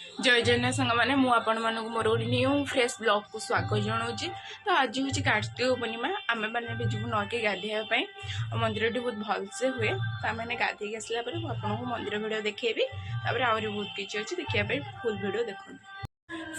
जय जगन्नाथ सांग मैंने मुझे मोर गोटे न्यू फ्रेश ब्लॉग को स्वागत जनाऊँगी। तो आज हूँ कार्तिक पूर्णिमा आम मैंने भी जीव नके गाधेवाई मंदिर बहुत भलसे हुए। तो आम मैंने गाधे आसला आपको मंदिर भिड देखी आहरी बहुत किसी अच्छी देखापी फुल भिड देखते।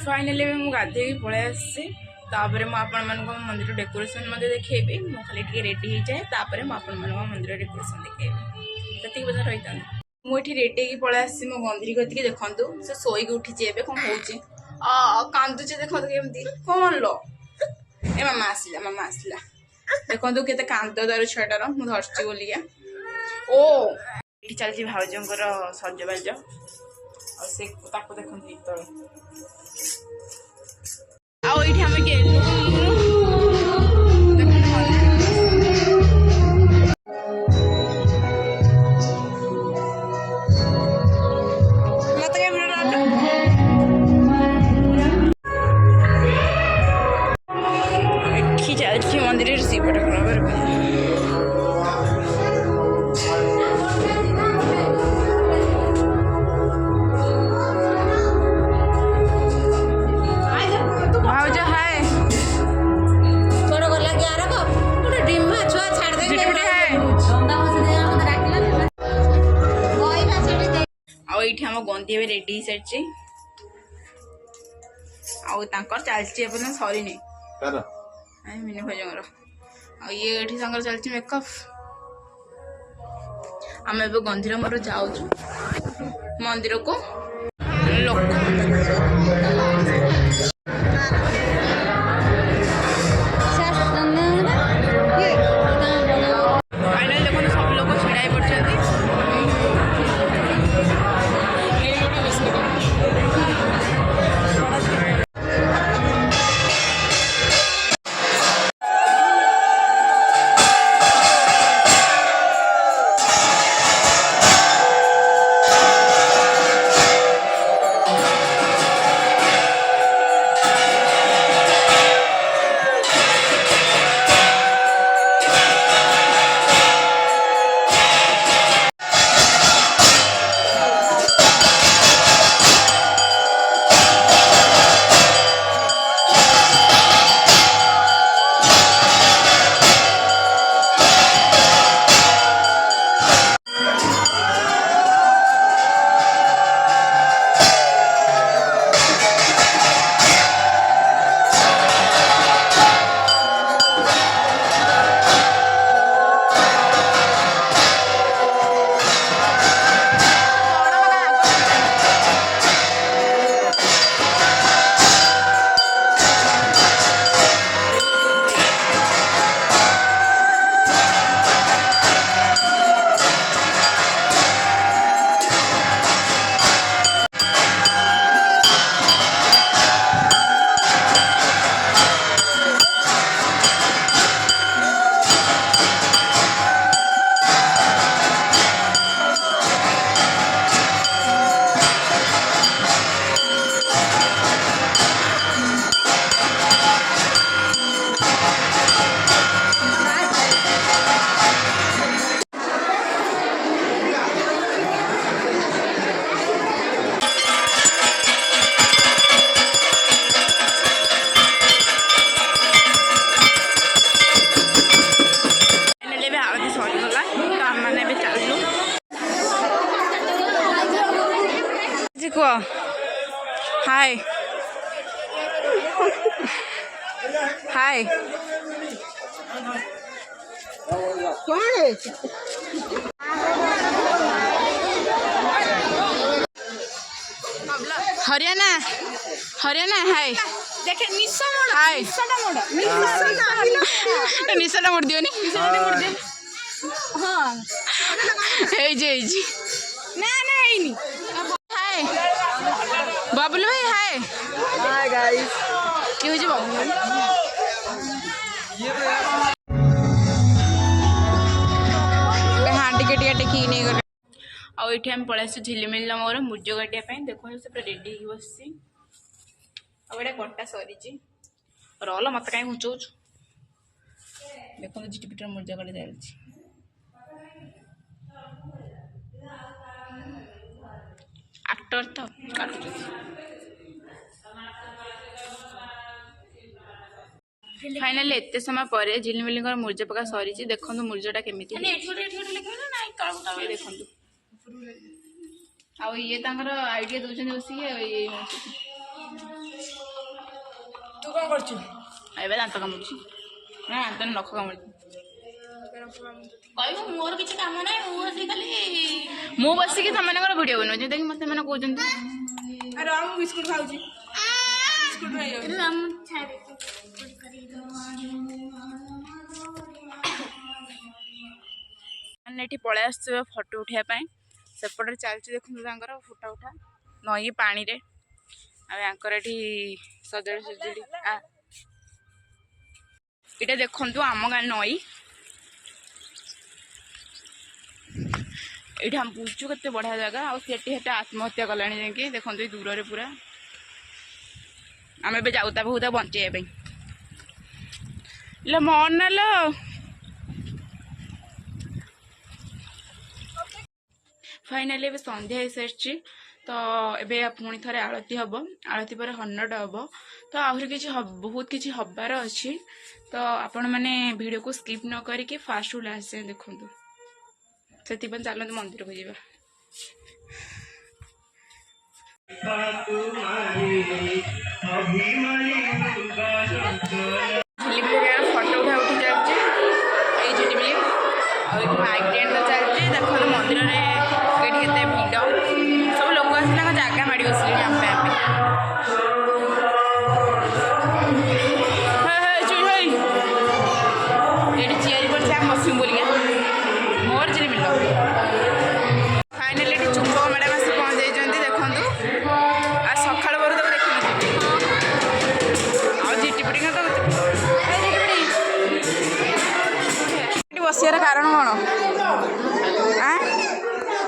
फाइनाली मुझे गाधे पलि आसी मंदिर डेकोरेशन देखी मुझे खाली रेडी हो जाए मुझे मंदिर डेकोरेशन देखी बजा रही था। मुझे रेडी की पलि आसी मो मंदिर कति देखु से शोक उठी कौन हो कांदुचे देखो केमती कौन लो ए मामा आसला देखो के कांद दर छुआटार मुझे धरची बोलिया ओ ये चलती भाउजर सजबाज से देखते आम मंदिर शिवटा भाउज हाय छोड़ गला ग्यारह को पूरा डिम्मा छुआ छाड़ दे ये आम गंदी भी रेडी सारी चलती सरी मिनी भाजर ये चलती मेकअप आम ए गंधीर मोर जाऊ मंदिर को लोक हाय हाय कौन है हरियाणा हरियाणा हाय देखे निशा मोड़ हाय निशाटा मोड़ दियो नी हां हे जी ना ना हेनी हाय बाबुल भाई हाय हाय गाइस की हो जी बाबुल हाँ टिके टिके टेकी नहीं गले आठ आम पलि आस झिलिमिल मोर मुर्ज काटापी देखो से पूरा रेडी हो बस कटा सरी रल मत कहीं घुंचौ देखो झिटिपिटर मुर्ज काटी चलती एक्टर तो काटुच फाइनाली एत समय पर झिलिमिली मूर्ज पका सरी देखो मूर्जटा केमी देखो आउ ये आइडिया दौरान बसिक तू कौन कर दात कामुड़ी ना दात नख कामुड़ी मोर किसी काम ना मु बसिक तुम भिडियो बनऊ जो मत कहते अरे बिस्कुट खाऊ ये पलि आस फटो उठापी सेपटे चलती देखो फुटा उठा नई पानी रे आंकर ये सजड़ सजड़ी इटा देखु आम गाँ नई ये आम बुझु के बढ़िया जगह आते आत्महत्या कला जा देखो दूर रे पूरा आम ए जाऊता बहुत बचाई मन ना फाइनाली ए संध्या हो सारी तो ये पुणी थे आरती हम आरती पर हन्नट हम तो आहरी किसी बहुत किसी हबार अच्छी तो आपण मैंने वीडियो को स्किप न करके फास्ट टू लास्ट जाए देखु से चलते मंदिर को जावा फटो उठा उठी चलती झिलिमिली माइक टेंट चलती देखो मंदिर में भिड़ सब लोग आस जगह माड़ी बसले आम ये चेयर पर बसमु बोलिए मोर झिलिमिल फाइनाली चुप मैडम आस पहुँच जाइए देखो सका पर तो देखी झिटिपिटी तो बसार कारण कौन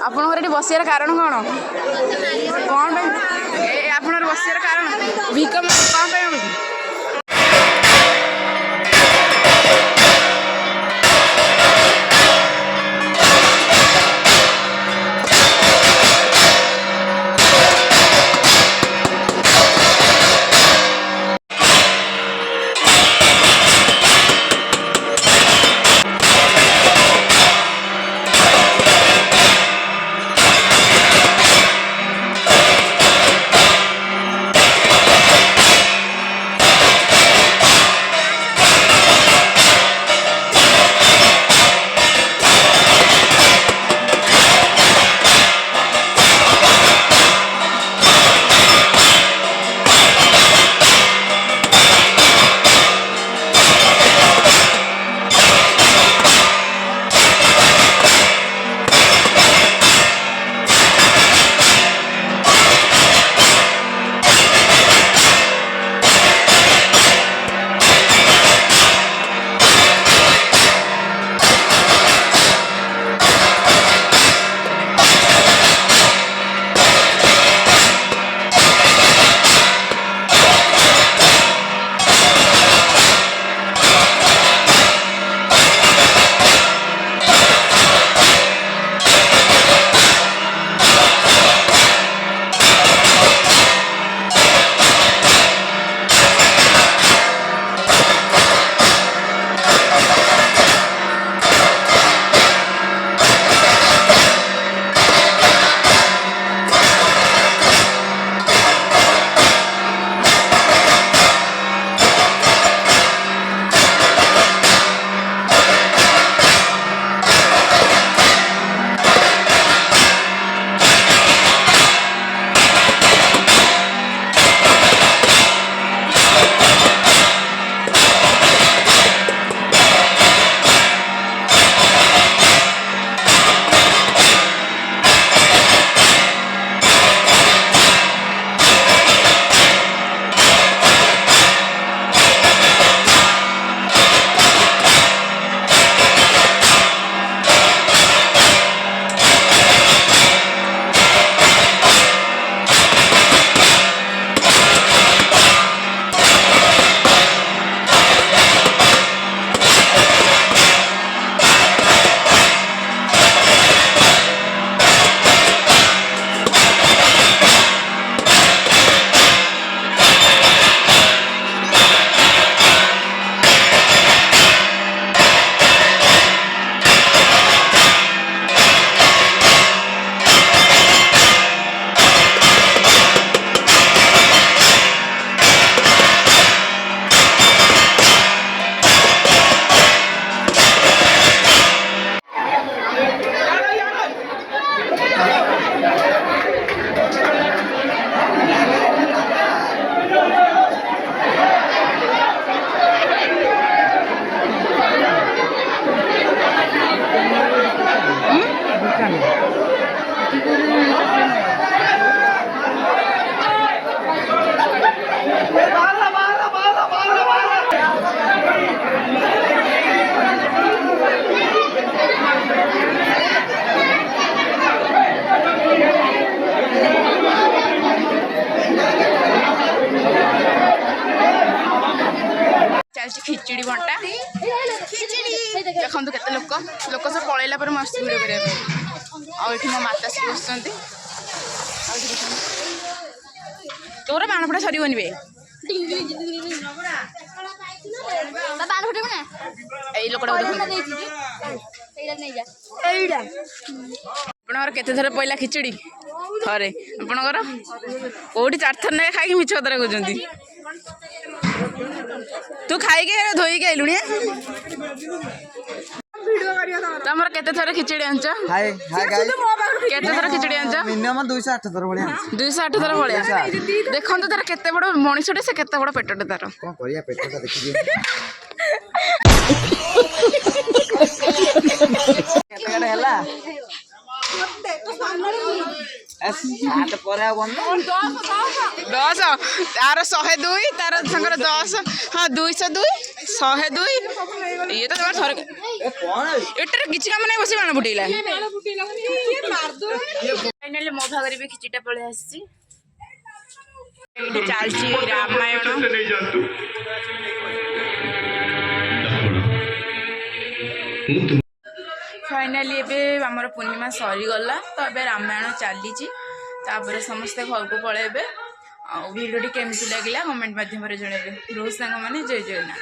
आपणकर ये बसार कारण कौन कौन आप बसार कारण भिक कौन ଖିଚିଡ଼ି ବଣ୍ଟା ଦେଖନ୍ତୁ କେତେ ଲୋକ ସବୁ ପଳେଇଲା ପରେ ମୁଁ ଆସୁଛି ଭିଡ଼ିଓ କରିବା ପାଇଁ। ଆଉ ଏଠି ମୋ ମାତାଶ୍ରୀ ବସୁଛନ୍ତି। ତୋର ବାଣ ଫୁଟା ସରିବନି ବେ। ଏଇ ଲୋକଟାକୁ ଦେଖନ୍ତୁ। ଆପଣଙ୍କର କେତେ ଥର ପଇଲା ଖିଚୁଡ଼ି? ଥରେ। ଆପଣଙ୍କର କୋଉଠି 4 ଥର ନାକେ ଖାଇକି ମିଛ କଥା କହୁଛନ୍ତି। ତୁ ଖାଇକି ଧୋଇକି ଆଇଲୁଣି। ତମର କେତେ ଥର ଖିଚୁଡ଼ି ଆଣିଛ? କେତେ ଥର ଖିଚୁଡ଼ି ଆଣିଛ? ମିନିମମ୍ 208 ଥର ଭଳିଆ। 208 ଥର ଭଳିଆ। ଦେଖନ୍ତୁ ତାର କେତେ ବଡ ମଣିଷଟେ, ସେ କେତେ ବଡ ପେଟଟେ ତାର। କଣ କରିବା ପେଟଟା ଦେଖିକି କେତେ ହେଲା ପରେ ଆଉ 10 ତାର 102 ତାର ସାଙ୍ଗର 10 ହଁ 202 102 ଇଏ ତ ଜମା ଥରେ ଏଟାରେ କିଛି କାମ ନାହିଁ ବସି ବାଣ ଫୁଟେଇଲା। ଫାଇନାଲି ମୋ ଭାଗରେ ବି ଖିଚିଟା ପଳେଇ ଆସିଛି। ଏଇଠି ଚାଲିଛି ରାମାୟଣ। ଫାଇନାଲି ଏବେ ଆମର ପୂର୍ଣ୍ଣିମା ସରିଗଲା ତ ଏବେ ରାମାୟଣ ଚାଲିଛି। ତାପରେ ସମସ୍ତେ ଘରକୁ ପଳେଇବେ। ଆଉ ଭିଡ଼ିଓଟି କେମିତି ଲାଗିଲା କମେଣ୍ଟ ମାଧ୍ୟମରେ ଜଣାଇବେ। ରୋଜ ସାଙ୍ଗମାନେ ଜୟ ଜଗନ୍ନାଥ।